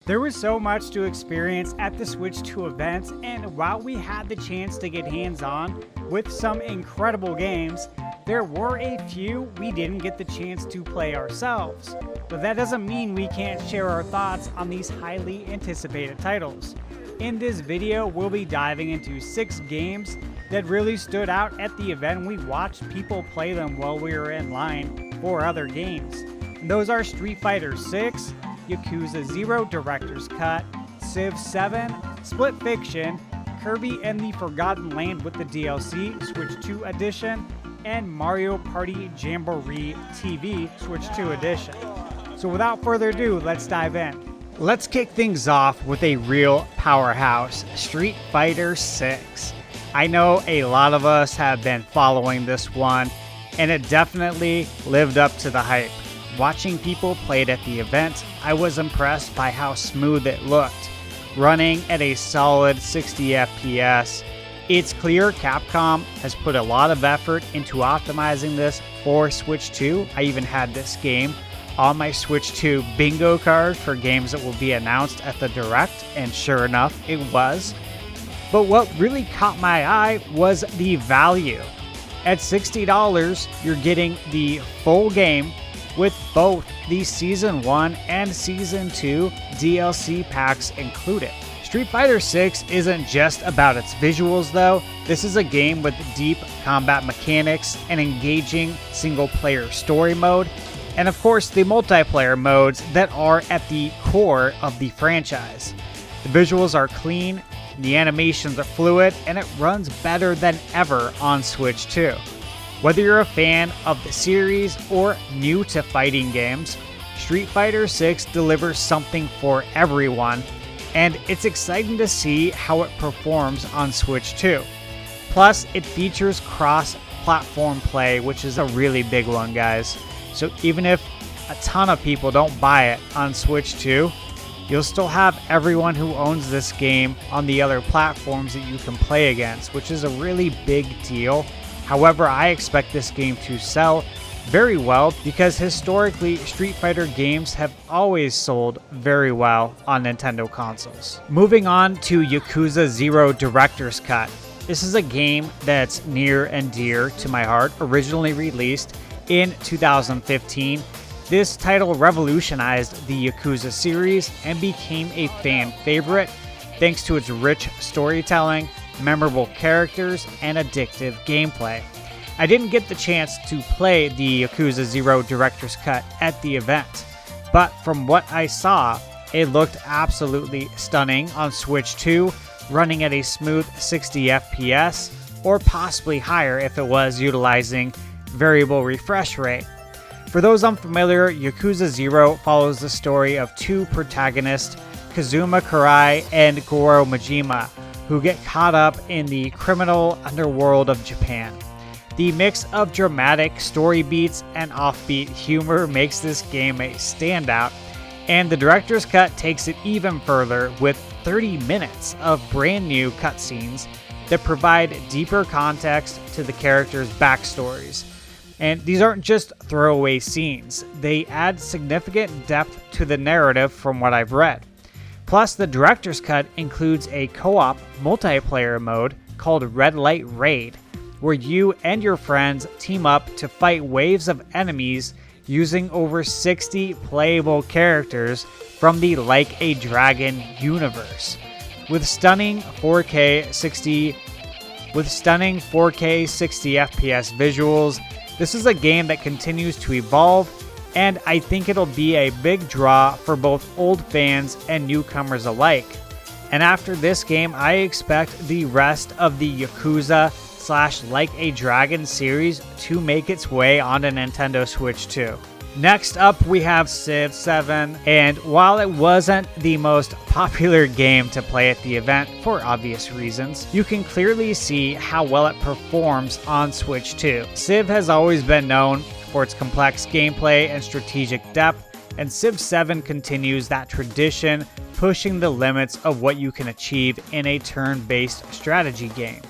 There was so much to experience at the Switch 2 event, and while we had the chance to get hands-on with some incredible games, there were a few we didn't get the chance to play ourselves. But that doesn't mean we can't share our thoughts on these highly anticipated titles. In this video, we'll be diving into 6 games that really stood out at the event. We watched people play them while we were in line for other games. And those are Street Fighter 6, Yakuza 0 Director's Cut, Civ 7, Split Fiction, Kirby and the Forgotten Land with the DLC, Switch 2 Edition, and Mario Party Jamboree TV, Switch 2 Edition. So without further ado, let's dive in. Let's kick things off with a real powerhouse, Street Fighter 6. I know a lot of us have been following this one, and it definitely lived up to the hype. Watching people play it at the event, I was impressed by how smooth it looked, running at a solid 60 FPS. It's clear Capcom has put a lot of effort into optimizing this for Switch 2. I even had this game on my Switch 2 bingo card for games that will be announced at the Direct, and sure enough, it was. But what really caught my eye was the value. At $60, you're getting the full game with both the Season 1 and Season 2 DLC packs included. Street Fighter 6 isn't just about its visuals though. This is a game with deep combat mechanics, an engaging single-player story mode, and of course the multiplayer modes that are at the core of the franchise. The visuals are clean, the animations are fluid, and it runs better than ever on Switch 2. Whether you're a fan of the series or new to fighting games, Street Fighter 6 delivers something for everyone, and it's exciting to see how it performs on Switch 2. Plus, it features cross-platform play, which is a really big one, guys. So even if a ton of people don't buy it on Switch 2, you'll still have everyone who owns this game on the other platforms that you can play against, which is a really big deal. However, I expect this game to sell very well because historically, Street Fighter games have always sold very well on Nintendo consoles. Moving on to Yakuza 0 Director's Cut. This is a game that's near and dear to my heart, originally released in 2015. This title revolutionized the Yakuza series and became a fan favorite thanks to its rich storytelling, memorable characters, and addictive gameplay. I didn't get the chance to play the Yakuza 0 Director's Cut at the event, but from what I saw, it looked absolutely stunning on Switch 2, running at a smooth 60 FPS, or possibly higher if it was utilizing variable refresh rate. For those unfamiliar, Yakuza 0 follows the story of two protagonists, Kazuma Kurai and Goro Majima, who get caught up in the criminal underworld of Japan. The mix of dramatic story beats and offbeat humor makes this game a standout, and the director's cut takes it even further with 30 minutes of brand new cutscenes that provide deeper context to the characters' backstories. And these aren't just throwaway scenes, they add significant depth to the narrative from what I've read. Plus, the director's cut includes a co-op multiplayer mode called Red Light Raid, where you and your friends team up to fight waves of enemies using over 60 playable characters from the Like a Dragon universe. With stunning 4K 60 FPS visuals, this is a game that continues to evolve, and I think it'll be a big draw for both old fans and newcomers alike. And after this game, I expect the rest of the Yakuza / Like a Dragon series to make its way onto Nintendo Switch 2. Next up, we have Civ 7, and while it wasn't the most popular game to play at the event for obvious reasons, you can clearly see how well it performs on Switch 2. Civ has always been known for its complex gameplay and strategic depth, and Civ 7 continues that tradition, pushing the limits of what you can achieve in a turn-based strategy game.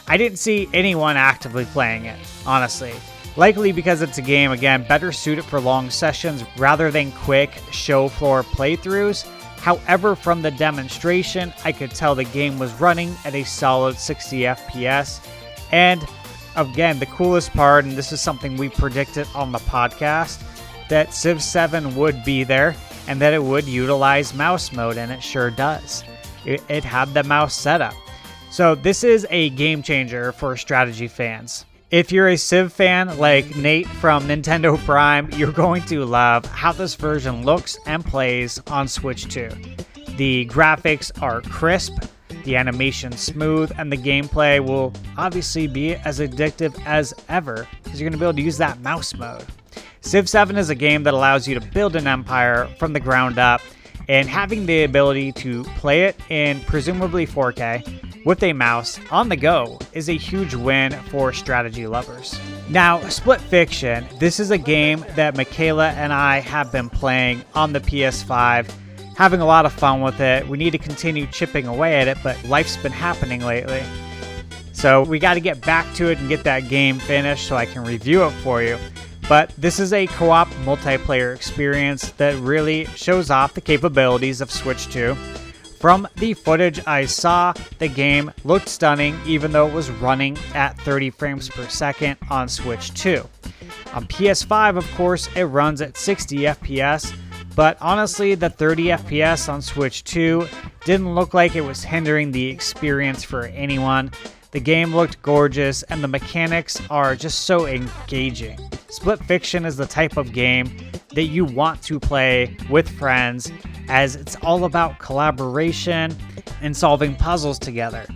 I didn't see anyone actively playing it, honestly. Likely because it's a game, again, better suited for long sessions rather than quick show floor playthroughs, However, from the demonstration, I could tell the game was running at a solid 60 FPS. And again, the coolest part, and this is something we predicted on the podcast, that Civ 7 would be there and that it would utilize mouse mode, and it sure does. It had the mouse setup. So this is a game changer for strategy fans. If you're a Civ fan like Nate from Nintendo Prime, you're going to love how this version looks and plays on Switch 2. The graphics are crisp, the animation smooth, and the gameplay will obviously be as addictive as ever because you're going to be able to use that mouse mode. Civ 7 is a game that allows you to build an empire from the ground up, and having the ability to play it in presumably 4K with a mouse on the go is a huge win for strategy lovers. Now, Split Fiction, this is a game that Michaela and I have been playing on the PS5, having a lot of fun with it. We need to continue chipping away at it, but life's been happening lately. So we got to get back to it and get that game finished so I can review it for you. But this is a co-op multiplayer experience that really shows off the capabilities of Switch 2. From the footage I saw, the game looked stunning even though it was running at 30 frames per second on Switch 2. On PS5, of course, it runs at 60 FPS, but honestly, the 30 FPS on Switch 2 didn't look like it was hindering the experience for anyone. The game looked gorgeous, and the mechanics are just so engaging. Split Fiction is the type of game that you want to play with friends, as it's all about collaboration and solving puzzles together.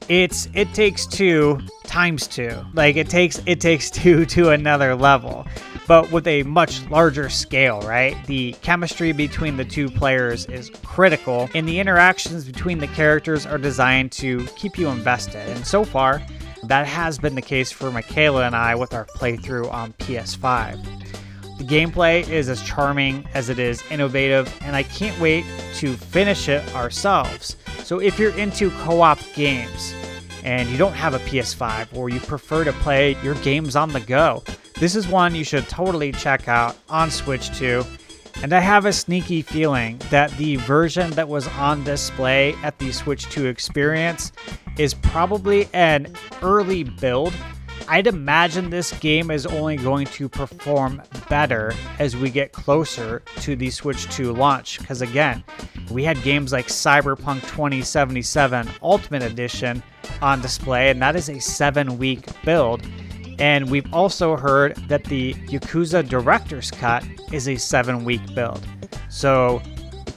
It takes two times two. Like it takes two to another level, but with a much larger scale, right? The chemistry between the two players is critical, and the interactions between the characters are designed to keep you invested. And so far, that has been the case for Michaela and I with our playthrough on PS5. The gameplay is as charming as it is innovative, and I can't wait to finish it ourselves. So if you're into co-op games and you don't have a PS5 or you prefer to play your games on the go, this is one you should totally check out on Switch 2. And I have a sneaky feeling that the version that was on display at the Switch 2 experience is probably an early build. I'd imagine this game is only going to perform better as we get closer to the Switch 2 launch. Because again, we had games like Cyberpunk 2077 Ultimate Edition on display, and that is a 7-week build. And we've also heard that the Yakuza Director's Cut is a 7-week build. So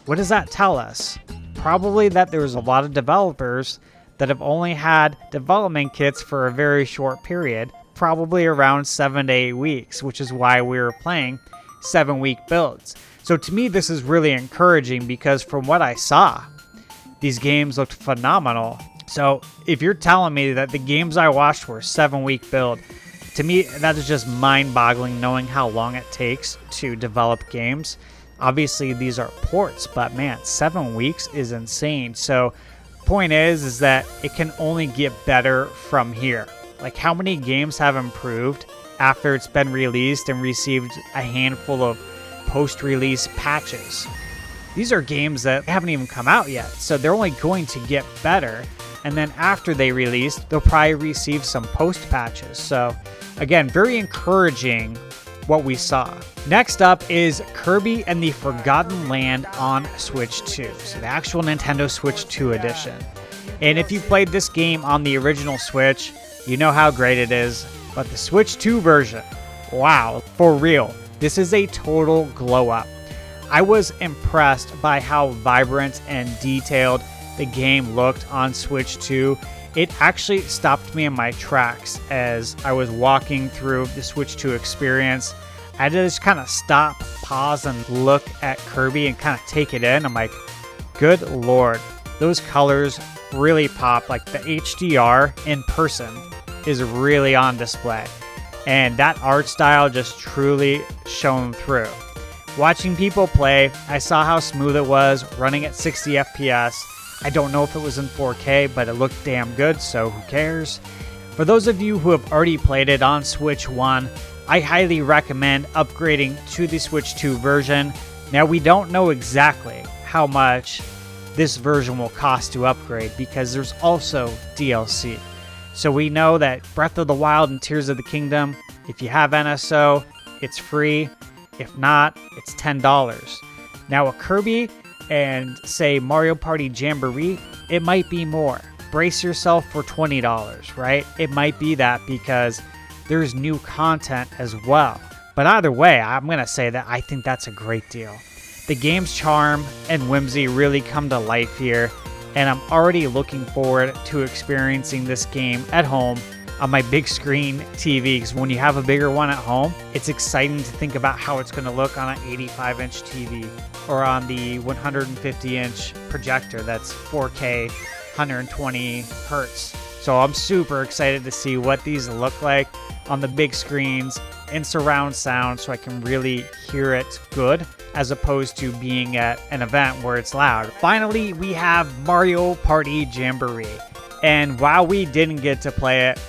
what does that tell us? Probably that there's a lot of developers that have only had development kits for a very short period, probably around 7 to 8 weeks, which is why we were playing 7-week builds. So to me, this is really encouraging because from what I saw, these games looked phenomenal. So if you're telling me that the games I watched were 7-week build, to me, that is just mind-boggling knowing how long it takes to develop games. Obviously, these are ports, but man, 7 weeks is insane. So point is that it can only get better from here. Like, how many games have improved after it's been released and received a handful of post-release patches? These are games that haven't even come out yet, so they're only going to get better. And then after they release, they'll probably receive some post patches. So again, very encouraging what we saw. Next up is Kirby and the Forgotten Land on Switch 2. So the actual Nintendo Switch 2 edition. And if you played this game on the original Switch, you know how great it is. But the Switch 2 version, wow, for real, this is a total glow up. I was impressed by how vibrant and detailed the game looked on Switch 2. It actually stopped me in my tracks as I was walking through the Switch 2 experience. I had to just kind of stop, pause, and look at Kirby and kind of take it in. I'm like, good lord, those colors really pop. Like the HDR in person is really on display. And that art style just truly shone through. Watching people play, I saw how smooth it was, running at 60 FPS. I don't know if it was in 4K, but it looked damn good, so who cares? For those of you who have already played it on Switch 1, I highly recommend upgrading to the Switch 2 version. Now, we don't know exactly how much this version will cost to upgrade, because there's also DLC. So we know that Breath of the Wild and Tears of the Kingdom, if you have NSO, it's free. If not, it's $10. Now a Kirby and say Mario Party Jamboree, it might be more. Brace yourself for $20, right? It might be that because there's new content as well. But either way, I'm going to say that I think that's a great deal. The game's charm and whimsy really come to life here, and I'm already looking forward to experiencing this game at home on my big screen TV, because when you have a bigger one at home, it's exciting to think about how it's going to look on an 85-inch TV or on the 150-inch projector that's 4K, 120 hertz. So I'm super excited to see what these look like on the big screens in surround sound, so I can really hear it good, as opposed to being at an event where it's loud. Finally, we have Mario Party Jamboree. And while we didn't get to play it,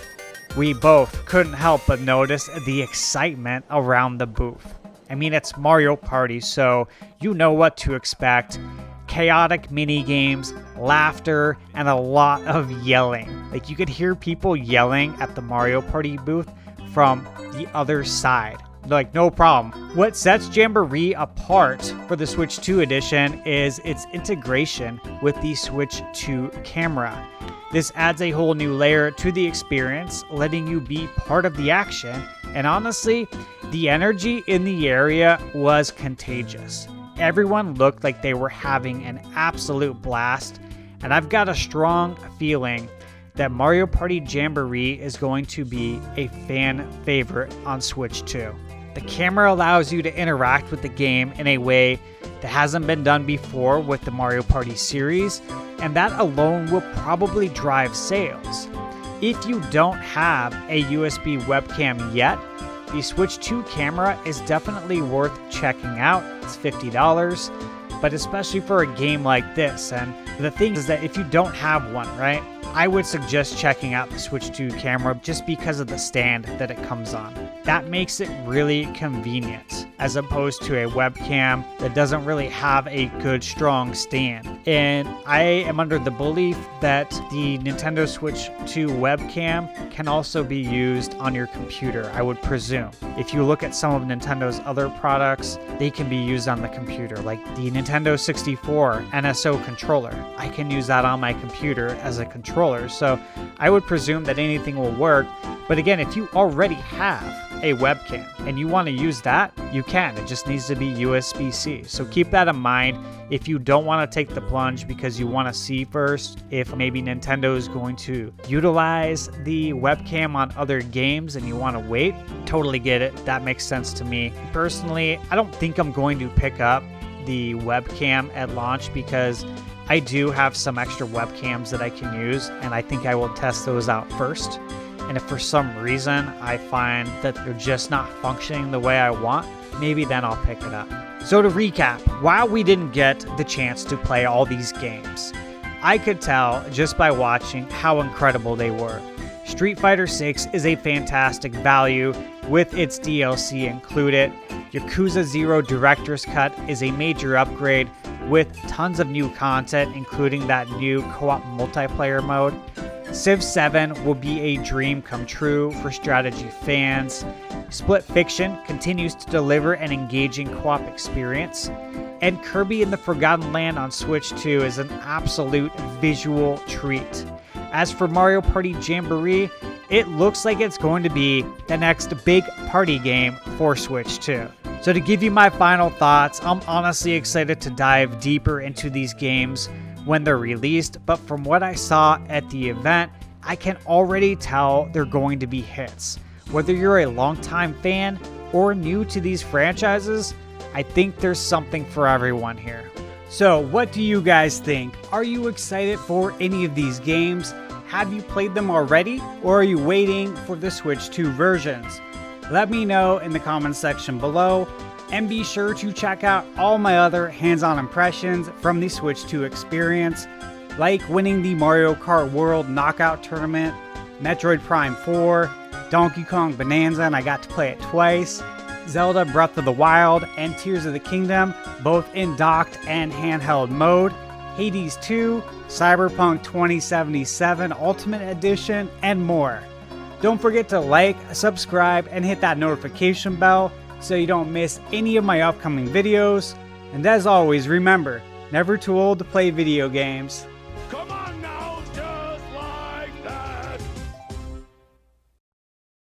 we both couldn't help but notice the excitement around the booth. I mean, it's Mario Party, so you know what to expect. Chaotic mini games, laughter, and a lot of yelling. Like, you could hear people yelling at the Mario Party booth from the other side. Like, no problem. What sets Jamboree apart for the Switch 2 edition is its integration with the Switch 2 camera. This adds a whole new layer to the experience, letting you be part of the action, and honestly, the energy in the area was contagious. Everyone looked like they were having an absolute blast, and I've got a strong feeling that Mario Party Jamboree is going to be a fan favorite on Switch 2. The camera allows you to interact with the game in a way that hasn't been done before with the Mario Party series, and that alone will probably drive sales. If you don't have a USB webcam yet, the Switch 2 camera is definitely worth checking out. It's $50, but especially for a game like this. And the thing is that if you don't have one, right, I would suggest checking out the Switch 2 camera just because of the stand that it comes on. That makes it really convenient, as opposed to a webcam that doesn't really have a good, strong stand. And I am under the belief that the Nintendo Switch 2 webcam can also be used on your computer, I would presume. If you look at some of Nintendo's other products, they can be used on the computer, like the Nintendo 64 NSO controller. I can use that on my computer as a controller. So I would presume that anything will work. But again, if you already have a webcam and you want to use that, you can. It just needs to be USB-C. So keep that in mind if you don't want to take the plunge because you want to see first if maybe Nintendo is going to utilize the webcam on other games and you want to wait. Totally get it. That makes sense to me. Personally, I don't think I'm going to pick up the webcam at launch because I do have some extra webcams that I can use, and I think I will test those out first. And if for some reason I find that they're just not functioning the way I want, maybe then I'll pick it up. So to recap, while we didn't get the chance to play all these games, I could tell just by watching how incredible they were. Street Fighter 6 is a fantastic value with its DLC included. Yakuza 0 Director's Cut is a major upgrade with tons of new content, including that new co-op multiplayer mode. Civ 7 will be a dream come true for strategy fans. Split Fiction continues to deliver an engaging co-op experience. And Kirby in the Forgotten Land on Switch 2 is an absolute visual treat. As for Mario Party Jamboree, it looks like it's going to be the next big party game for Switch 2. So to give you my final thoughts, I'm honestly excited to dive deeper into these games when they're released, but from what I saw at the event, I can already tell they're going to be hits. Whether you're a longtime fan or new to these franchises, I think there's something for everyone here. So what do you guys think? Are you excited for any of these games? Have you played them already, or are you waiting for the Switch 2 versions? Let me know in the comments section below, and be sure to check out all my other hands-on impressions from the Switch 2 experience, like winning the Mario Kart World Knockout Tournament, Metroid Prime 4, Donkey Kong Bonanza, and I got to play it twice, Zelda Breath of the Wild, and Tears of the Kingdom, both in docked and handheld mode, Hades 2, Cyberpunk 2077 Ultimate Edition, and more. Don't forget to like, subscribe, and hit that notification bell so you don't miss any of my upcoming videos. And as always, remember, never too old to play video games.